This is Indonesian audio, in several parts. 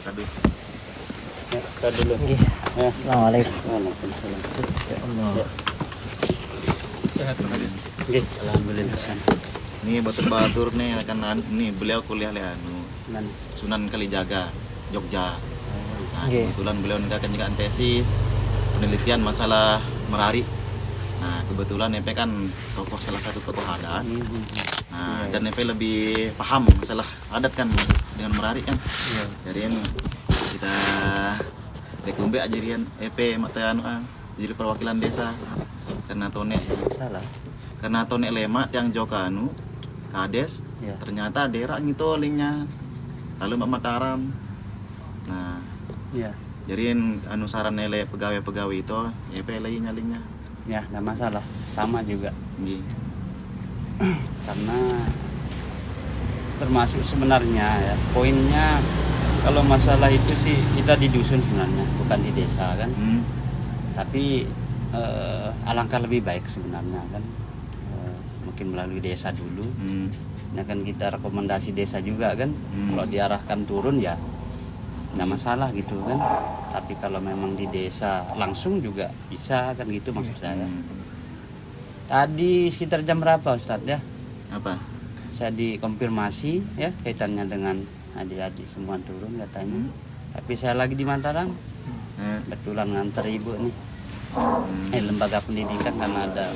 Kadus. Ya, kita dulu. Nggih. Ya. Assalamualaikum. Waalaikumsalam. Ya Allah. Sehat Pak Kadus. Nggih, alhamdulillah. Ini batur-batur nih kan nih beliau kuliah di Man. Sunan Kalijaga, Jogja. Nah, Nggih. kebetulan beliau mengerjakan juga tesis penelitian masalah Merari. Nah, kebetulan EP kan salah satu tokoh adat. Nah, dan EP lebih paham masalah adat kan dengan Merari kan. Jadi kita rekombe ajarian EP matayanu jadi perwakilan desa karena tone lemak yang Jokanu Kades Ya. ternyata daerah gitu linknya lalu Mbak Mataram. Nah, Ya. jadiin anu saran nilai pegawai-pegawai itu EP lainnya linknya. Ya, enggak masalah. Sama juga. Nggih. Karena termasuk sebenarnya ya poinnya kalau masalah itu sih kita di dusun sebenarnya bukan di desa kan. Tapi alangkah lebih baik sebenarnya kan mungkin melalui desa dulu. Nah kan kita rekomendasi desa juga kan. Kalau diarahkan turun ya nggak masalah gitu kan. Tapi kalau memang di desa langsung juga bisa kan gitu maksud saya. Tadi sekitar jam berapa Ustadz ya? Apa? Saya dikonfirmasi ya kaitannya dengan adik-adik semua turun katanya. Tapi saya lagi di Mataram. Kebetulan nganter ibu nih. Lembaga pendidikan karena ada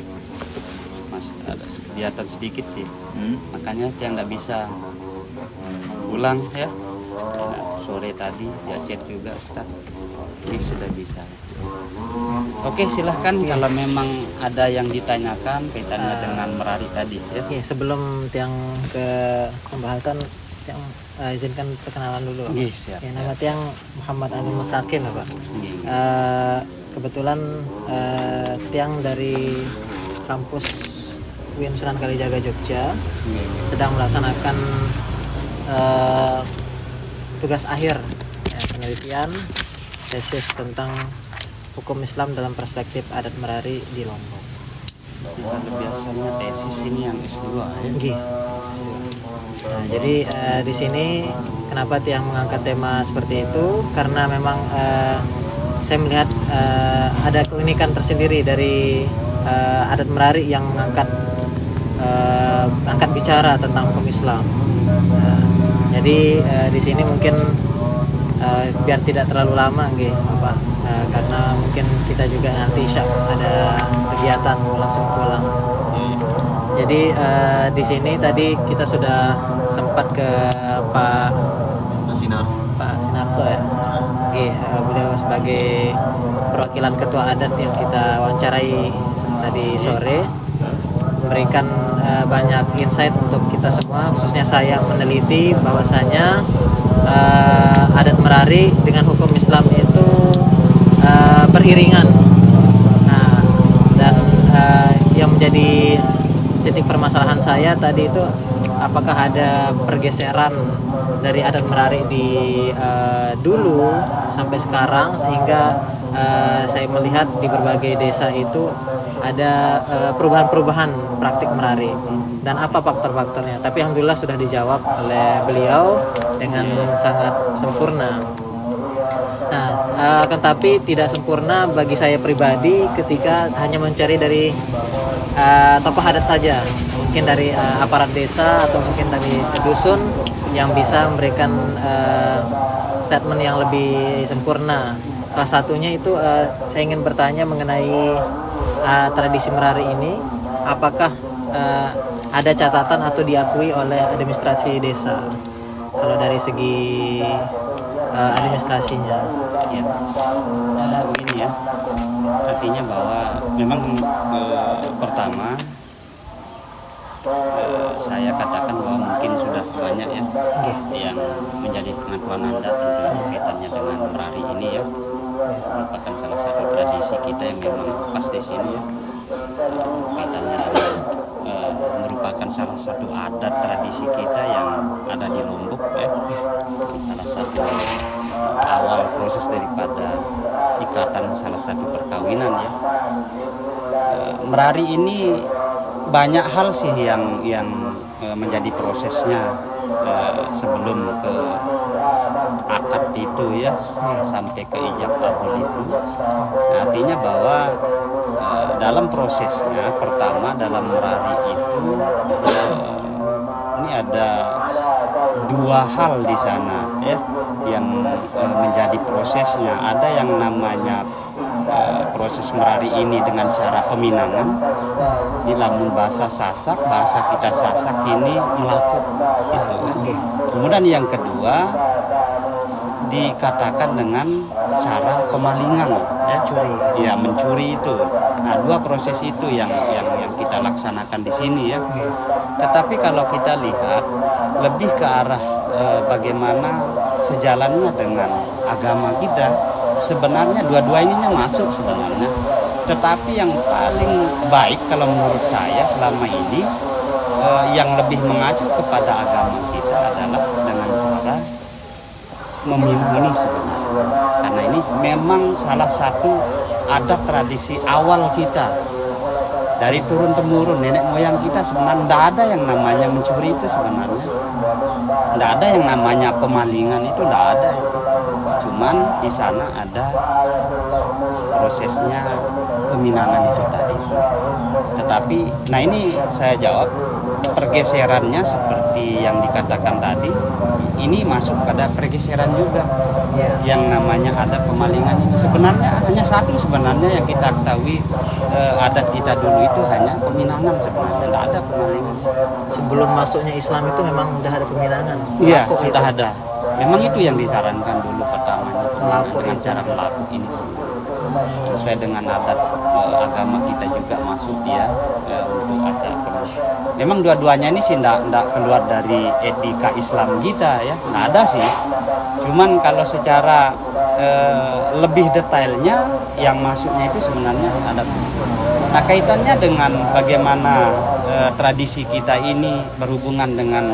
kegiatan sedikit sih. Makanya dia nggak bisa pulang ya. Karena sore tadi dia chat juga Ustaz. Ini sudah bisa. Oke, silahkan kalau memang ada yang ditanyakan kaitannya dengan Merari tadi ya. Oke, sebelum tiang ke pembahasan yang izinkan perkenalan dulu. Siap. Ya, nama tiang Muhammad Anu Mutakin Pak. Kebetulan tiang dari kampus UIN Sunan Kalijaga Jogja sedang melaksanakan tugas akhir ya, penelitian tesis tentang hukum Islam dalam perspektif adat Merari di Lombok. Biasanya tesis ini yang S2 ya. Nggih. Nah, jadi di sini kenapa tiang mengangkat tema seperti itu karena memang saya melihat ada keunikan tersendiri dari adat Merari yang mengangkat angkat bicara tentang hukum Islam. Jadi di sini mungkin biar tidak terlalu lama nggih Bapak, karena mungkin kita juga nanti ada kegiatan langsung pulang. Jadi di sini tadi kita sudah sempat ke Pak Sinarto ya. Beliau sebagai perwakilan ketua adat yang kita wawancarai tadi sore memberikan banyak insight untuk kita semua, khususnya saya yang meneliti bahwasanya adat Merari dengan hukum Islam itu beriringan. Nah, dan yang menjadi titik permasalahan saya tadi itu apakah ada pergeseran dari adat Merari di dulu sampai sekarang sehingga saya melihat di berbagai desa itu ada perubahan-perubahan praktik Merari dan apa faktor-faktornya. Tapi alhamdulillah sudah dijawab oleh beliau dengan sangat sempurna. Nah, akan tapi tidak sempurna bagi saya pribadi ketika hanya mencari dari tokoh adat saja, mungkin dari aparat desa atau mungkin dari dusun yang bisa memberikan statement yang lebih sempurna. Salah satunya itu saya ingin bertanya mengenai tradisi Merari ini, apakah ada catatan atau diakui oleh administrasi desa kalau dari segi administrasinya? Ya. Begini ya, artinya bahwa memang pertama saya katakan bahwa mungkin sudah banyak ya yang menjadi pengakuan Anda tentunya kaitannya dengan Merari ini ya, merupakan salah satu tradisi kita yang memang pas di sini ya, kaitannya dengan merupakan salah satu adat tradisi kita yang ada di Lombok ya, salah satu awal proses daripada ikatan salah satu perkawinan ya. Merari ini banyak hal sih yang menjadi prosesnya sebelum ke akad itu ya, sampai ke ijab kabul itu. Artinya bahwa dalam prosesnya pertama dalam merari itu ini ada dua hal di sana ya yang menjadi prosesnya. Ada yang namanya proses merari ini dengan cara peminangan di lamun bahasa Sasak, bahasa kita Sasak ini melaku gitu kan. Kemudian yang kedua dikatakan dengan cara pemalingan ya, mencuri itu. Nah, dua proses itu yang kita laksanakan di sini ya. Tetapi kalau kita lihat lebih ke arah bagaimana sejalannya dengan agama kita, sebenarnya dua-dua ininya masuk sebenarnya. Tetapi yang paling baik kalau menurut saya selama ini yang lebih mengacu kepada agama kita adalah dengan cara meminang ini sebenarnya. Karena ini memang salah satu adat tradisi awal kita. Dari turun temurun nenek moyang kita sebenarnya tidak ada yang namanya mencuri itu sebenarnya. Tidak ada yang namanya pemalingan itu, tidak ada itu. Cuman di sana ada prosesnya peminangan itu tadi. Tetapi, nah ini saya jawab pergeserannya seperti yang dikatakan tadi. Ini masuk pada pergeseran juga. Yang namanya ada pemalingan ini sebenarnya hanya satu sebenarnya yang kita ketahui adat kita dulu itu hanya peminangan sebenarnya, tidak ada pemalingan. Sebelum masuknya Islam itu memang sudah ada peminangan. Iya, sudah itu ada. Memang itu yang disarankan dulu pertamanya dengan cara melaku ini sesuai dengan adat agama kita juga masuk dia untuk acara. Memang dua-duanya ini sih tidak keluar dari etika Islam kita ya, nggak ada sih. Cuman kalau secara lebih detailnya yang masuknya itu sebenarnya ada. Nah kaitannya dengan bagaimana tradisi kita ini berhubungan dengan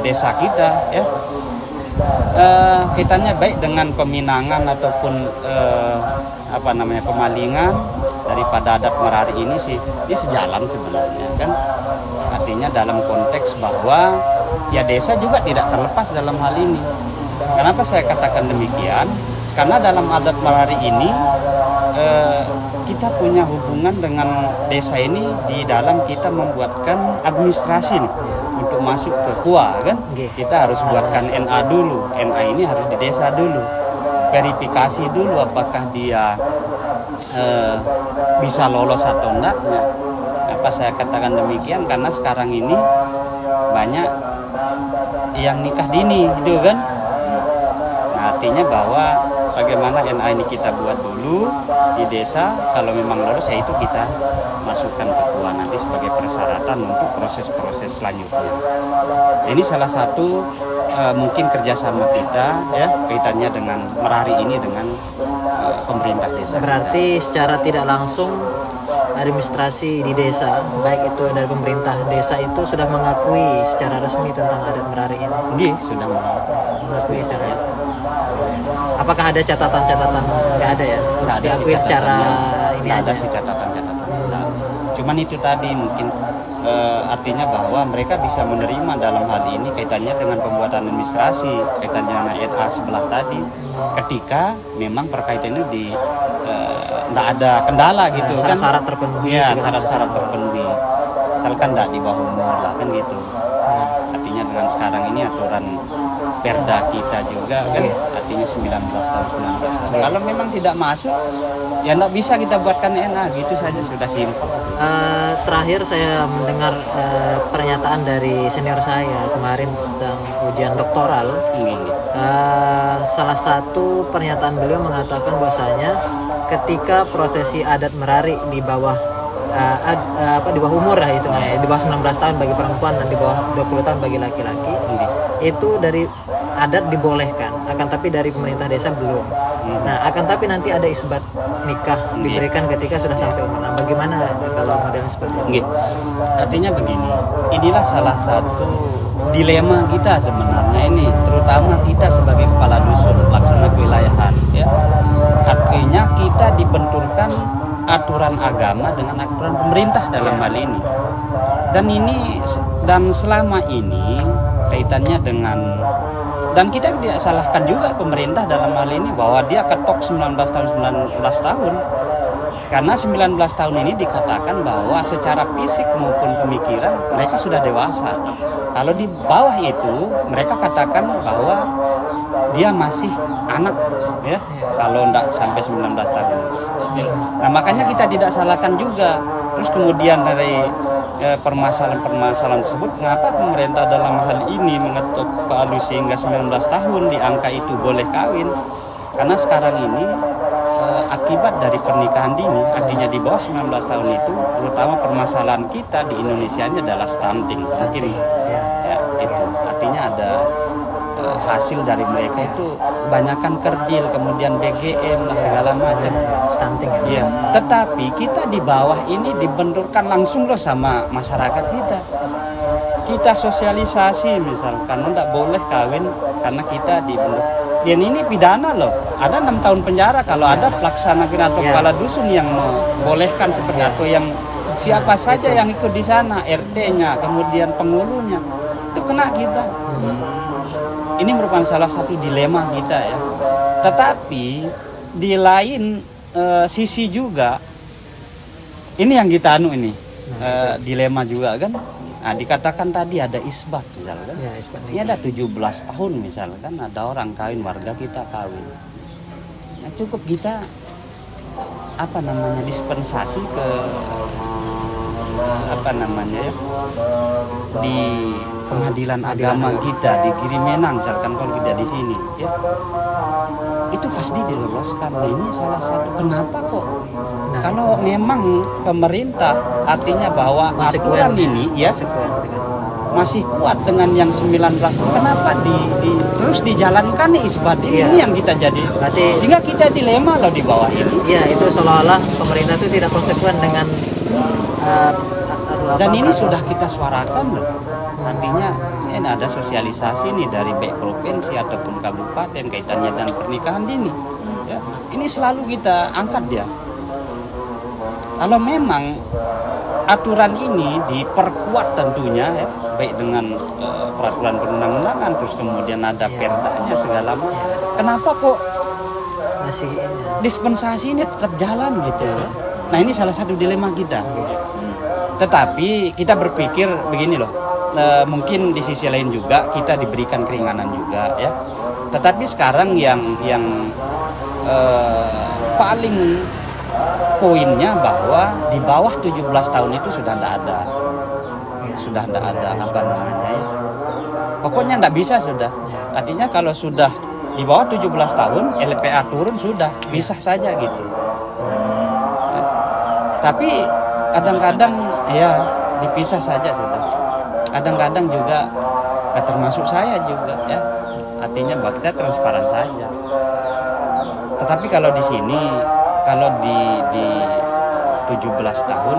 desa kita ya. Kaitannya baik dengan peminangan ataupun pemalingan daripada adat merari ini sih ini sejalan sebenarnya kan. Artinya dalam konteks bahwa ya desa juga tidak terlepas dalam hal ini. Kenapa saya katakan demikian? Karena dalam adat merari ini kita punya hubungan dengan desa ini di dalam kita membuatkan administrasi nih, untuk masuk ke KUA kan. Kita harus buatkan NA dulu. NA ini harus di desa dulu. Verifikasi dulu apakah dia bisa lolos atau enggaknya. Apa saya katakan demikian? Karena sekarang ini banyak yang nikah dini gitu kan. Nah, artinya bahwa bagaimana NA ini kita buat dulu di desa, kalau memang lolos ya itu kita masukkan ke KUA nanti sebagai persyaratan untuk proses-proses selanjutnya. Ini salah satu mungkin kerjasama kita ya kaitannya dengan merari ini dengan pemerintah desa. Berarti secara tidak langsung administrasi di desa, baik itu dari pemerintah desa itu sudah mengakui secara resmi tentang adat merari ini. Iya, sudah mengakui secara. Apakah ada catatan-catatan? Nggak ada ya? Nggak ada diakui secara ini aja. Ada sih catatan-catatan. Cuman itu tadi mungkin artinya bahwa mereka bisa menerima dalam hal ini kaitannya dengan pembuatan administrasi, kaitannya NA sebelah tadi. Ketika memang perkaitan ini tidak ada kendala gitu kan. Syarat-syarat terpenuhi. Ya, syarat-syarat terpenuhi. Misalkan tidak di bawah umur lah kan gitu. Artinya dengan sekarang ini aturan perda kita juga kan artinya 19 tahun 19. Kalau memang tidak masuk ya tidak bisa kita buatkan NA gitu saja, sudah simpel. Terakhir saya mendengar pernyataan dari senior saya kemarin sedang ujian doktoral. Salah satu pernyataan beliau mengatakan bahwasanya ketika prosesi adat merari di bawah di bawah umur lah itu di bawah 19 tahun bagi perempuan dan di bawah 20 tahun bagi laki-laki itu dari adat dibolehkan, akan tapi dari pemerintah desa belum. Nah, akan tapi nanti ada isbat nikah diberikan ketika sudah sampai umur. Nah, bagaimana kalau modelnya seperti itu? Artinya begini, inilah salah satu dilema kita sebenarnya ini, terutama kita sebagai kepala dusun pelaksana kewilayahan ya. Artinya kita dibenturkan aturan agama dengan aturan pemerintah dalam hal ini. Dan selama ini kaitannya dengan dan kita tidak salahkan juga pemerintah dalam hal ini bahwa dia ketok 19 tahun. Karena 19 tahun ini dikatakan bahwa secara fisik maupun pemikiran mereka sudah dewasa. Kalau di bawah itu mereka katakan bahwa dia masih anak, ya. Kalau tidak sampai 19 tahun. Nah, makanya kita tidak salahkan juga. Terus kemudian dari permasalahan-permasalahan tersebut, kenapa pemerintah dalam hal ini mengetuk palu sehingga 19 tahun di angka itu boleh kawin? Karena sekarang ini akibat dari pernikahan dini, artinya di bawah 19 tahun itu, terutama permasalahan kita di Indonesia ini adalah stunting. Mungkin ya, itu artinya ada hasil dari mereka itu banyakkan kerdil, kemudian BGM lah segala macam. Stunting ya. Tetapi kita di bawah ini dibenturkan langsung loh sama masyarakat kita. Kita sosialisasi misalkan tidak boleh kawin karena kita dibentur. Dan ini pidana loh. Ada 6 tahun penjara kalau ada pelaksana atau kepala dusun yang membolehkan seperti itu, yang siapa saja yang ikut di sana, RT-nya, kemudian penghulunya, itu kena kita. Ini merupakan salah satu dilema kita ya. Tetapi di lain sisi juga, ini yang kita dilema juga kan. Nah, dikatakan tadi ada isbat misalkan. Ya, isbat ini ada 17 tahun misalkan, ada orang kawin, warga kita kawin. Nah, cukup kita dispensasi ke di pengadilan agama kita di Girimenang misalkan, kalau kita di sini ya. Itu pasti diloloskan. Nah, ini salah satu kenapa kok kalau memang pemerintah artinya bahwa aturan ini ya masih kuat dengan yang 19 tahun, kenapa terus dijalankan nih isbat ini yang kita jadi sehingga kita dilema loh di bawah ini. Iya, itu seolah-olah pemerintah itu tidak konsekuen dengan dan ini sudah kita suarakan loh. Artinya ini ada sosialisasi nih dari baik provinsi ataupun kabupaten kaitannya dengan pernikahan dini. Ya, ini selalu kita angkat ya. Kalau memang aturan ini diperkuat tentunya ya, baik dengan peraturan perundang-undangan, terus kemudian ada perdanya segala macam. Kenapa kok masih dispensasi ini tetap jalan gitu ya? Nah, ini salah satu dilema kita. Tetapi kita berpikir begini loh. Mungkin di sisi lain juga kita diberikan keringanan juga ya. Tetapi sekarang yang paling poinnya bahwa di bawah 17 tahun itu sudah tidak ada. Sudah tidak ada apa namanya ya. Pokoknya tidak bisa sudah. Artinya kalau sudah di bawah 17 tahun LPA turun sudah bisa saja gitu. Tapi kadang-kadang ya dipisah saja sudah. Kadang-kadang juga termasuk saya juga ya. Artinya bahwa kita transparan saja. Tetapi kalau di sini, kalau di 17 tahun,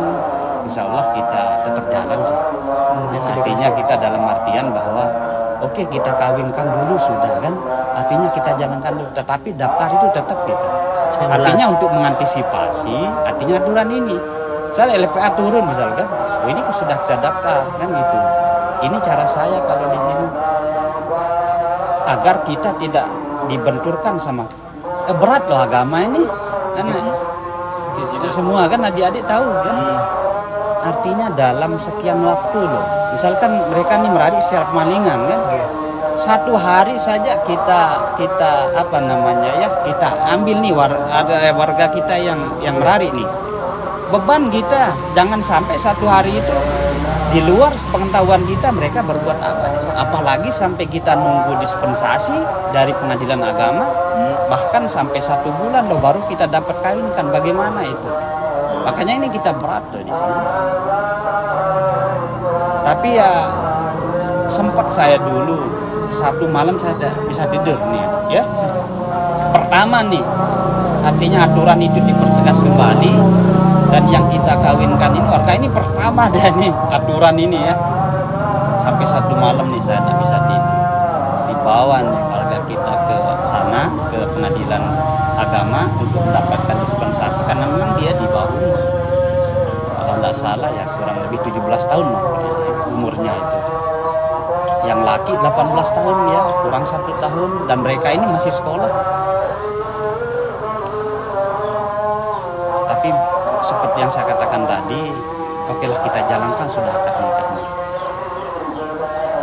insya Allah kita tetap jalan sih. Artinya kita dalam artian bahwa oke, kita kawinkan dulu sudah kan. Artinya kita jalankan dulu, tetapi daftar itu tetap kita. Artinya untuk mengantisipasi, artinya aturan ini. Misalnya LPA turun misalkan, ini sudah kita daftar kan gitu. Ini cara saya kalau di sini agar kita tidak dibenturkan sama berat loh agama ini kan semua kan adik-adik tahu kan. Artinya dalam sekian waktu loh, misalkan mereka nih merari secara pemalingan kan, satu hari saja kita apa namanya ya, kita ambil nih warga kita yang merari nih, beban kita jangan sampai satu hari itu di luar pengetahuan kita mereka berbuat apa di sana. Apalagi sampai kita nunggu dispensasi dari pengadilan agama, bahkan sampai 1 bulan loh baru kita dapat kawinkan. Bagaimana itu? Makanya ini kita berat loh di sini. Tapi ya sempat saya dulu satu malam saya bisa tidur nih ya. Pertama nih, artinya aturan itu dipertegas kembali. Dan yang kita kawinkan ini warga ini pertama deh nih aturan ini ya. Sampai 1 malam nih saya tidak bisa tidur. Dibawa nih warga kita ke sana, ke pengadilan agama untuk mendapatkan dispensasi karena memang dia di bawah umur. Kalau tidak salah ya kurang lebih 17 tahun umurnya itu. Yang yang laki 18 tahun ya, kurang 1 tahun, dan mereka ini masih sekolah. Tapi seperti yang saya katakan tadi, oke lah kita jalankan sudah akad nikahnya.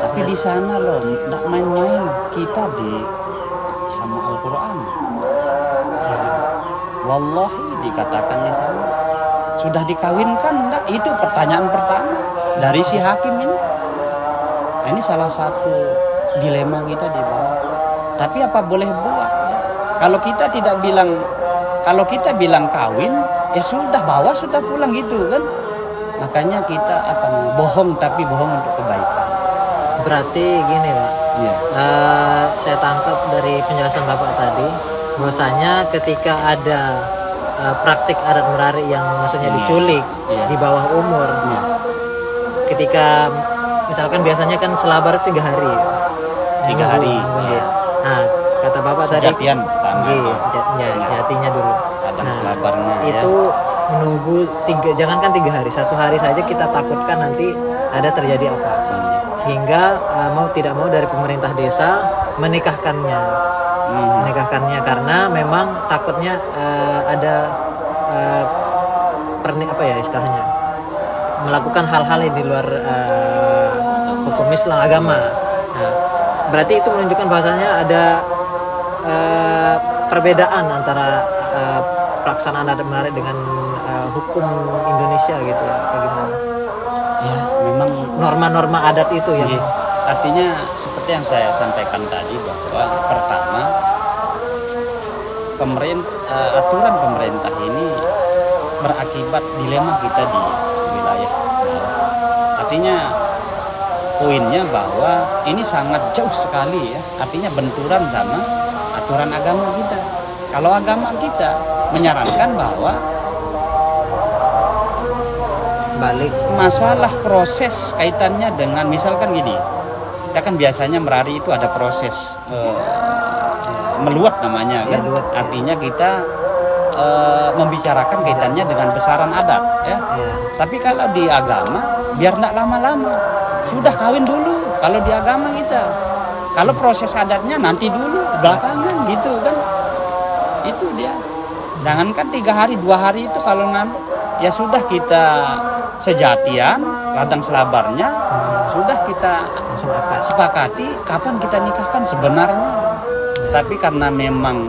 Tapi di sana loh, tidak main-main kita di sama Al-Quran. Wallahi dikatakan di sana sudah dikawinkan enggak? Itu pertanyaan pertama dari si hakim ini. Nah, ini salah satu dilema kita di bawah. Tapi apa boleh buat? Kalau kita tidak bilang, kalau kita bilang kawin, ya sudah bawa sudah pulang gitu kan. Makanya kita bohong, tapi bohong untuk kebaikan. Berarti gini Pak, Iya. saya tangkap dari penjelasan Bapak tadi, bahwasanya ketika ada praktik adat merari yang maksudnya Iya. diculik Iya. di bawah umur, Iya. ketika misalkan biasanya kan selabar 3 hari, 3 hari. Iya. Nah, kata Bapak Sejatian tadi, pertama. iya, sejatinya dulu. Kadang selabarnya Itu menunggu jangankan 3 hari, 1 hari saja kita takutkan nanti ada terjadi apa-apa, sehingga mau tidak mau dari pemerintah desa menikahkannya karena memang takutnya ada apa ya istilahnya, melakukan hal-hal yang di luar hukum Islam agama. Nah, berarti itu menunjukkan bahwasanya ada perbedaan antara pelaksanaan adat menarik dengan hukum Indonesia gitu ya, bagaimana? Ya, memang Norma-norma adat itu yang iya. Artinya seperti yang saya sampaikan tadi, bahwa pertama aturan pemerintah ini berakibat dilema kita di wilayah bawah. Artinya poinnya bahwa ini sangat jauh sekali ya, artinya benturan sama aturan agama kita. Kalau agama kita menyarankan bahwa balik masalah proses kaitannya dengan, misalkan gini, kita kan biasanya merari itu ada proses meluat namanya Ya, kan, luat, ya. artinya kita membicarakan kaitannya dengan besaran adat ya. ya. Tapi kalau di agama biar tidak lama-lama, sudah kawin dulu kalau di agama kita. Kalau proses adatnya nanti dulu belakangan gitu kan, itu dia. Jangankan 3 hari 2 hari itu kalau ya sudah kita sejatian ladang selabarnya, sudah kita Langsung akad. sepakati kapan kita nikahkan sebenarnya. Tapi karena memang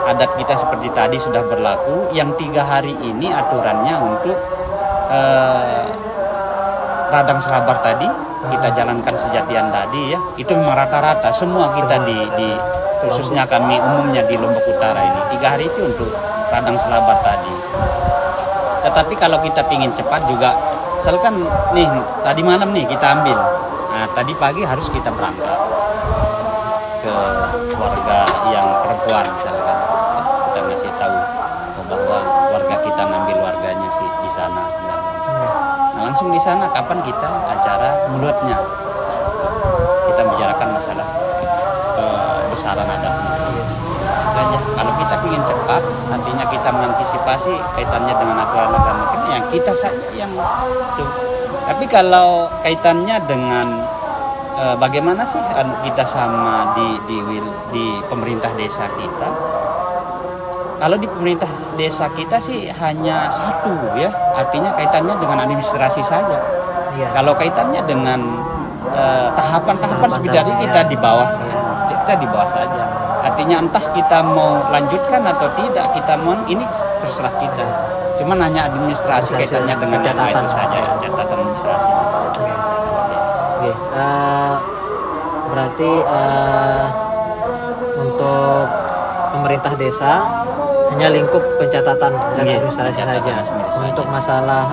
adat kita seperti tadi sudah berlaku, yang 3 hari ini aturannya untuk ladang selabar tadi kita jalankan sejatian tadi ya, itu memang rata-rata semua kita di khususnya kami umumnya di Lombok Utara ini 3 hari itu untuk ladang selabar tadi. Tetapi kalau kita ingin cepat juga, misalkan nih tadi malam nih kita ambil, nah tadi pagi harus kita berangkat ke warga yang perempuan misalkan, kita ngasih tahu bahwa warga kita ngambil warganya sih di sana. Nah langsung di sana kapan kita acara mulutnya, kita bicarakan masalah besaran adatnya. Saja. Kalau kita ingin cepat, artinya kita mengantisipasi kaitannya dengan aturan agama kita, yang kita saja yang itu. Tapi kalau kaitannya dengan bagaimana sih kita sama di pemerintah desa kita? Kalau di pemerintah desa kita sih hanya satu ya, artinya kaitannya dengan administrasi saja. Iya. Kalau kaitannya dengan tahapan-tahapan seperti tadi kita di bawah saja. Kita di bawah saja. Artinya entah kita mau lanjutkan atau tidak, kita mau ini terserah kita. Cuman hanya administrasi kaitannya dengan yang itu saja, catatan administrasi. Oke. Berarti untuk pemerintah desa hanya lingkup pencatatan dan Iya, administrasi pencatatan saja. administrasi Untuk saja. masalah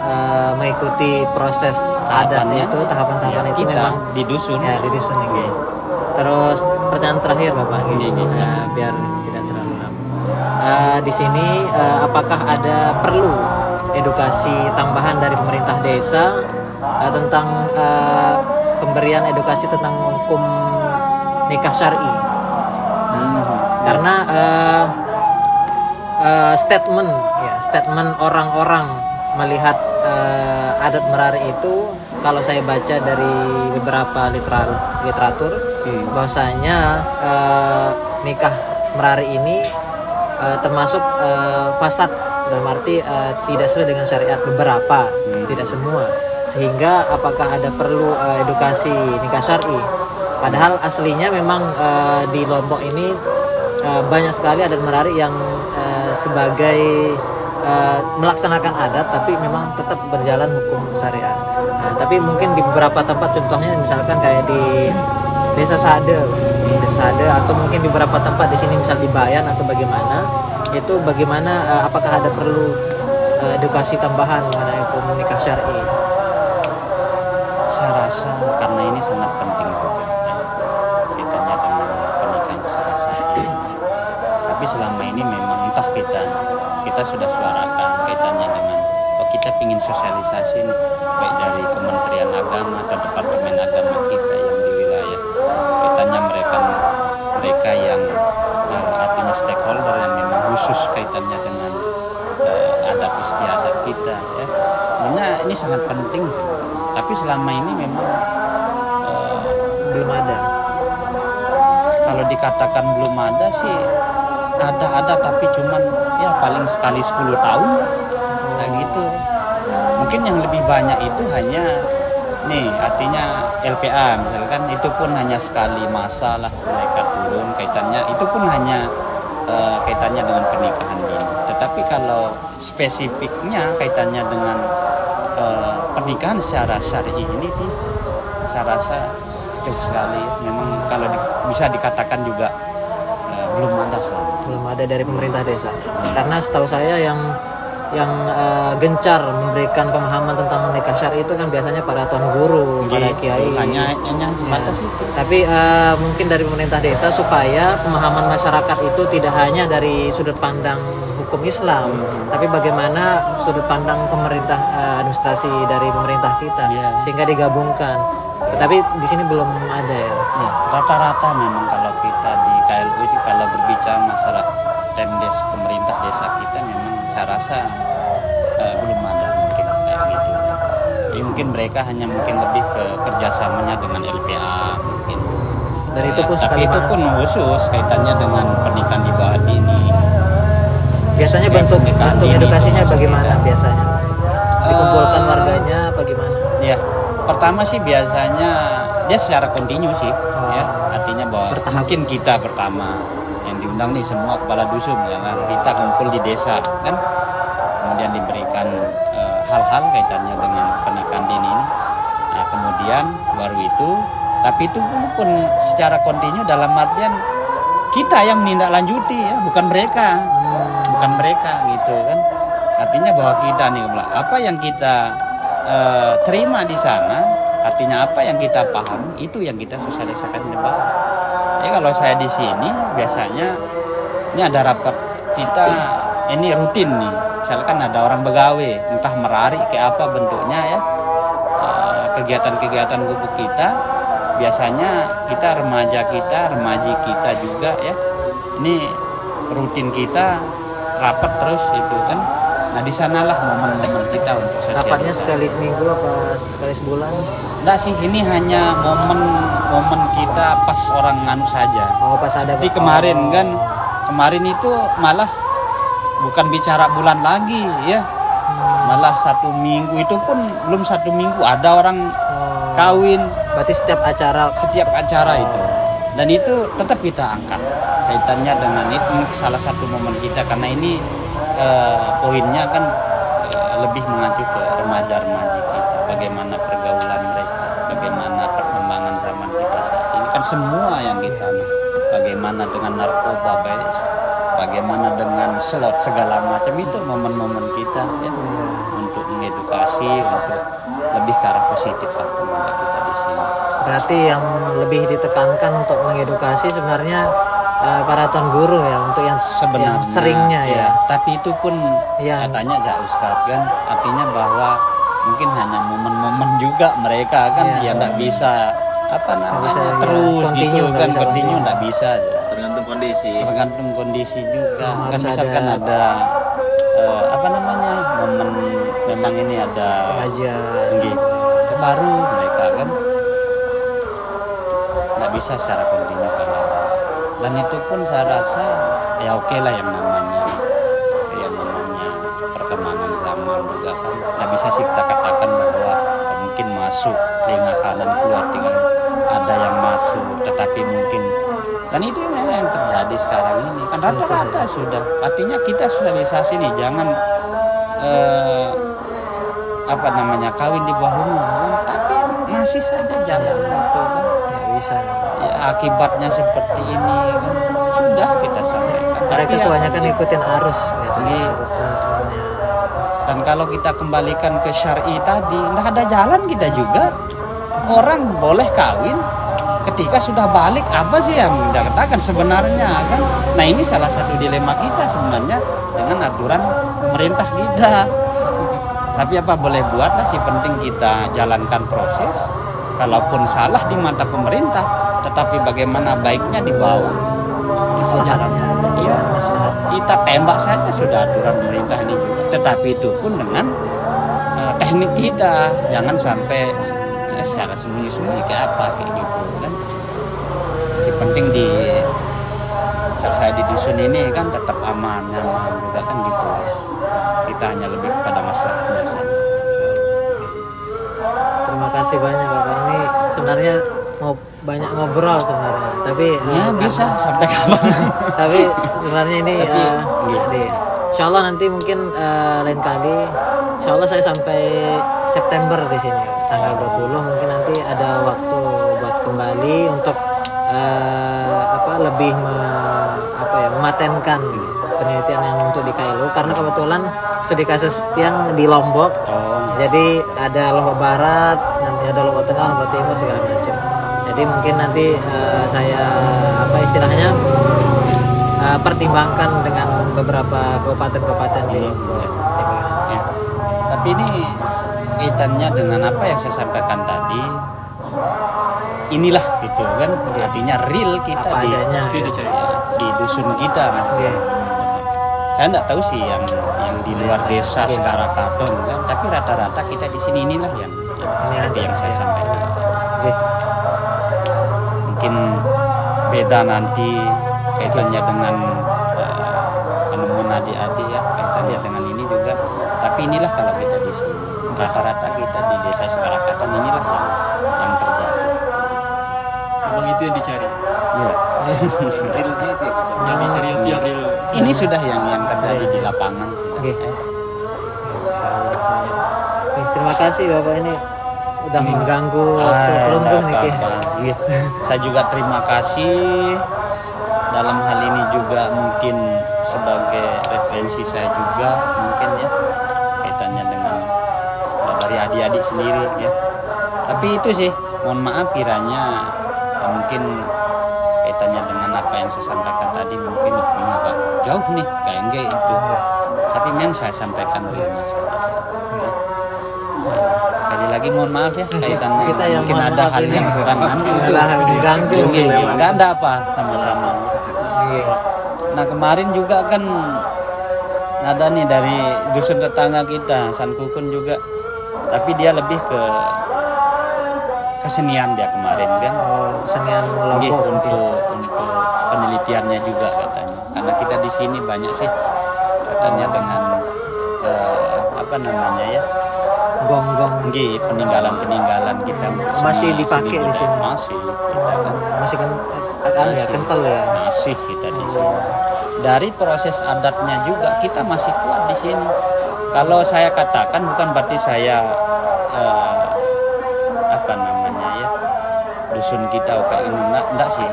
mengikuti proses adat Tahapannya, itu, tahapan-tahapan ya, itu kita memang di dusun. ya di dusun ini. Terus pertanyaan terakhir Bapak gitu, Iya, iya. biar tidak terlalu lama. Di sini apakah ada perlu edukasi tambahan dari pemerintah desa tentang pemberian edukasi tentang hukum nikah syar'i? Karena statement orang-orang melihat adat merari itu kalau saya baca dari beberapa literatur bahwasanya nikah merari ini termasuk fasad, dalam arti tidak sesuai dengan syariat, beberapa, tidak semua. Sehingga apakah ada perlu edukasi nikah syar'i? Padahal aslinya memang di Lombok ini banyak sekali adat menari yang sebagai melaksanakan adat tapi memang tetap berjalan hukum syariat. Tapi mungkin di beberapa tempat, contohnya misalkan kayak di Desa Sade atau mungkin di beberapa tempat di sini misal di Bayan atau bagaimana, itu bagaimana apakah ada perlu edukasi tambahan mengenai hukum nikah syar'i? Saya rasa karena ini sangat penting juga ya, kaitannya dengan pernikahan secara syar'i. Tapi selama ini memang entah kita sudah suarakan kaitannya dengan kita ingin sosialisasi nih, baik dari Kementerian Agama atau Departemen Agama kita yang di wilayah, kaitannya mereka yang artinya stakeholder yang memang khusus kaitannya dengan adat istiadat kita ya. Sebenarnya ini sangat penting sih. Tapi selama ini memang Belum ada. kalau dikatakan belum ada sih, ada tapi cuman ya paling sekali 10 tahun lah, kayak gitu. Mungkin yang lebih banyak itu hanya nih artinya LPA misalkan, itu pun hanya sekali masa lah mereka turun kaitannya, itu pun hanya kaitannya dengan pernikahan dini. Tetapi kalau spesifiknya kaitannya dengan pernikahan secara syar'i ini saya rasa jauh sekali. Memang kalau bisa dikatakan juga belum ada selama. Belum ada dari pemerintah desa. Karena setahu saya yang gencar memberikan pemahaman tentang nikah syar'i itu kan biasanya para tuan guru, para kiai. Hanya sebatas itu. Tapi mungkin dari pemerintah desa supaya pemahaman masyarakat itu tidak hanya dari sudut pandang hukum Islam, tapi bagaimana sudut pandang pemerintah, administrasi dari pemerintah kita, sehingga digabungkan. Tapi di sini belum ada ya. Rata-rata memang kalau kita di KLU itu kalau berbicara masalah Pemdes pemerintah desa kita, memang saya rasa belum ada mungkin kayak gitu. Jadi mungkin mereka hanya mungkin lebih ke kerjasamanya dengan LPA mungkin. Dan itu pun tapi itu pun khusus kaitannya dengan pernikahan di bawah dini. Biasanya bentuk edukasinya bagaimana biasanya? Dikumpulkan warganya apa gimana? Ya, pertama sih biasanya dia secara kontinu sih, ya artinya bahwa mungkin kita pertama yang diundang nih semua kepala dusun, ya kan? Kita kumpul di desa kan, kemudian diberikan hal-hal kaitannya dengan pernikahan dini ini. Nah kemudian baru itu, tapi itu pun secara kontinu dalam artian kita yang menindaklanjuti ya, bukan mereka gitu kan. Artinya bahwa kita nih apa yang kita terima di sana, artinya apa yang kita paham itu yang kita sosialisasikan di bawah. Ya kalau saya di sini biasanya ini ada rapat kita ini rutin nih, misalkan ada orang begawe entah merari kayak apa bentuknya ya, kegiatan-kegiatan gubuk kita biasanya kita remaji kita juga ya, ini rutin kita rapat terus itu kan. Nah di sanalah momen-momen kita untuk sosialisasi. Rapatnya sekali seminggu apa sekali sebulan? Enggak sih, ini hanya momen kita pas orang nganu saja. Oh pas ada. Seperti kemarin kan, kemarin itu malah bukan bicara bulan lagi ya, malah 1 minggu itu pun belum 1 minggu ada orang kawin. Berarti setiap acara itu, dan itu tetap kita angkat kaitannya dengan itu salah satu momen kita, karena ini poinnya kan lebih mengacu ke remaja-remaji kita, bagaimana pergaulan mereka, bagaimana perkembangan zaman kita saat ini kan semua yang kita, bagaimana dengan narkoba, bagaimana dengan slot segala macam, itu momen-momen kita ya, untuk mengedukasi, untuk lebih ke arah positif lah kita di sini. Berarti yang lebih ditekankan untuk mengedukasi sebenarnya para tuan guru ya, untuk yang sebenarnya yang seringnya ya. Tapi itu pun katanya Cak Ustadz kan, artinya bahwa mungkin hanya momen-momen juga mereka kan ya nggak bisa terus gitu kan, kontinu nggak bisa. Tergantung kondisi juga kan, misalkan ada momen memang ini ada pengajian, baru mereka kan nggak bisa secara kontinu kalau, dan itu pun saya rasa ya oke lah yang namanya perkembangan zaman juga kan nggak bisa sih kita katakan bahwa mungkin masuk telinga kanan keluar dengan ada yang masuk, tetapi mungkin kan itu yang terjadi sekarang ini kan rata-rata sudah, artinya kita sosialisasi nih jangan kawin di bawah umur kan, tapi masih saja jalan itu kan nggak bisa. ya, akibatnya seperti ini kan sudah kita sampaikan. Mereka Tapi kebanyakan ikutin arus biasanya, Iya. arus teman-temannya. dan kalau kita kembalikan ke syar'i tadi, nggak ada jalan kita juga. Orang boleh kawin ketika sudah balik, apa sih yang kita katakan sebenarnya kan? Nah ini salah satu dilema kita sebenarnya dengan aturan pemerintah kita. Tapi apa boleh buat lah, si penting kita jalankan proses. Kalaupun salah di mata pemerintah, tetapi bagaimana baiknya di bawah. Maslahatnya, Iya, maslahat. kita tembak saja sudah aturan pemerintah ini juga. Tetapi itu pun dengan teknik kita, jangan sampai secara sembunyi-sembunyi kayak apa kayak gitu kan. Si penting di saya di dusun ini kan tetap aman, nyaman juga kan gitu. Kita hanya lebih kepada masalahnya saja. Terima kasih banyak Bapak. Ini sebenarnya mau banyak ngobrol sebenarnya, tapi Ya bisa sampai kapan? tapi sebenarnya ini Tapi, Insya Allah nanti mungkin lain kali, Insya Allah saya sampai September di sini tanggal 20, mungkin nanti ada waktu buat kembali untuk lebih mematenkan penelitian yang untuk di Kailu, karena kebetulan studi kasus yang di Lombok. Jadi ada Lombok Barat, nanti ada Lombok Tengah, Lombok Timur, segala macam. Jadi mungkin nanti saya pertimbangkan dengan beberapa kabupaten-kabupaten di Lombok. Ya. Tapi ini kaitannya dengan apa yang saya sampaikan tadi. Inilah gitu kan, artinya real kita Apa adanya, di dusun kita. Oke. Saya nggak tahu sih yang di luar desa sekarang Katon kan, tapi rata-rata kita di sini inilah yang seperti yang saya sampaikan. Oke. Mungkin beda nanti kaitannya dengan penemuan adik-adik ya, kaitannya dengan ini juga. Tapi inilah kalau kita di sini, rata-rata kita di desa Sekarakaton inilah yang terjadi. Emang itu yang dicari. Iya. Realnya itu yang dicari itu yang real. Ini sudah yang terjadi di lapangan. Oke. Oke, terima kasih Bapak, ini udah mengganggu waktu pelunggung nih Ki. Iya. Saya juga terima kasih dalam hal ini juga mungkin sebagai referensi saya juga mungkin ya kaitannya dengan dari adik-adik sendiri ya. Tapi itu sih mohon maaf kiranya mungkin kaitannya dengan apa yang saya sampaikan tadi mungkin agak jauh nih kayak enggak itu. Tapi memang saya sampaikan dulu masalah. Sekali lagi mohon maaf ya kaitannya Kita yang mungkin mohon ada maaf hal ini. yang kurang Setelah diganggu. Enggak ada apa sama-sama. Nah kemarin juga kan ada nih dari dusun tetangga kita San Kukun juga, tapi dia lebih ke kesenian dia kemarin kan. Kesenian Nggih, Lombok untuk penelitiannya juga katanya. Karena kita di sini banyak sih katanya dengan apa namanya ya, gong-gong nggih, peninggalan kita Masih dipakai di sini? Masih kita kan masih kan ya kental ya. masih kita di sini. Dari proses adatnya juga kita masih kuat di sini. Kalau saya katakan bukan berarti saya apa namanya ya, dusun kita kayak ini enggak sih.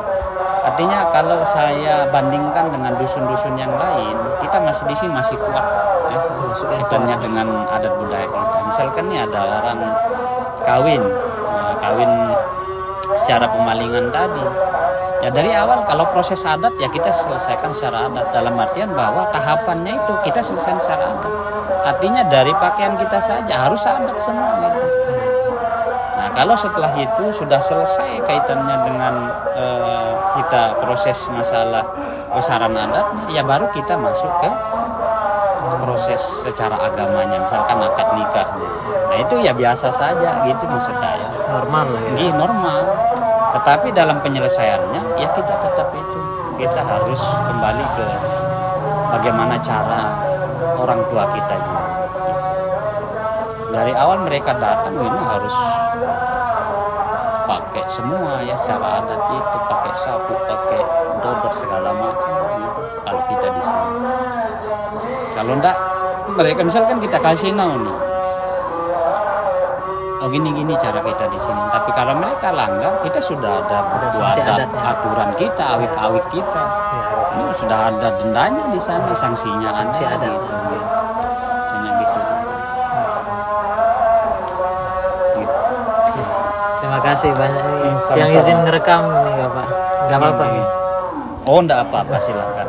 Artinya kalau saya bandingkan dengan dusun-dusun yang lain, kita masih di sini masih kuat ya. Kaitannya dengan adat budaya kita. Misalkan nih ada orang kawin secara pemalingan tadi. Ya dari awal kalau proses adat ya kita selesaikan secara adat, dalam artian bahwa tahapannya itu kita selesaikan secara adat. Artinya dari pakaian kita saja harus adat semua gitu. Nah kalau setelah itu sudah selesai kaitannya dengan kita proses masalah besaran adatnya, ya baru kita masuk ke proses secara agamanya, misalkan akad nikah. Nah itu ya biasa saja gitu maksud saya. Normal lah ya. Ini normal. Tetapi dalam penyelesaiannya ya kita tetap itu. Kita harus kembali ke bagaimana cara orang tua kita juga. Dari awal mereka datang ini harus pakai semua ya secara adat itu, pakai sapu, pakai dodot segala macam gitu. Kalau kita di sini, kalau enggak mereka misalkan kita kasih nih, oh gini cara kita di sini. Tapi kalau mereka langgar, kita sudah ada sanksi buat adatnya. aturan kita, awik-awik kita. Ya, Ini sudah ada dendanya di sana, sanksinya sanksi ada. adat. Gitu. Hanya gitu. Terima kasih banyak nih sama-sama. yang izin ngerekam nih Bapak. Gak apa-apa nih. Oh, enggak apa-apa silakan.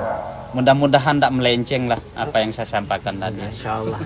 Mudah-mudahan enggak melenceng lah apa yang saya sampaikan tadi. Insya Allah.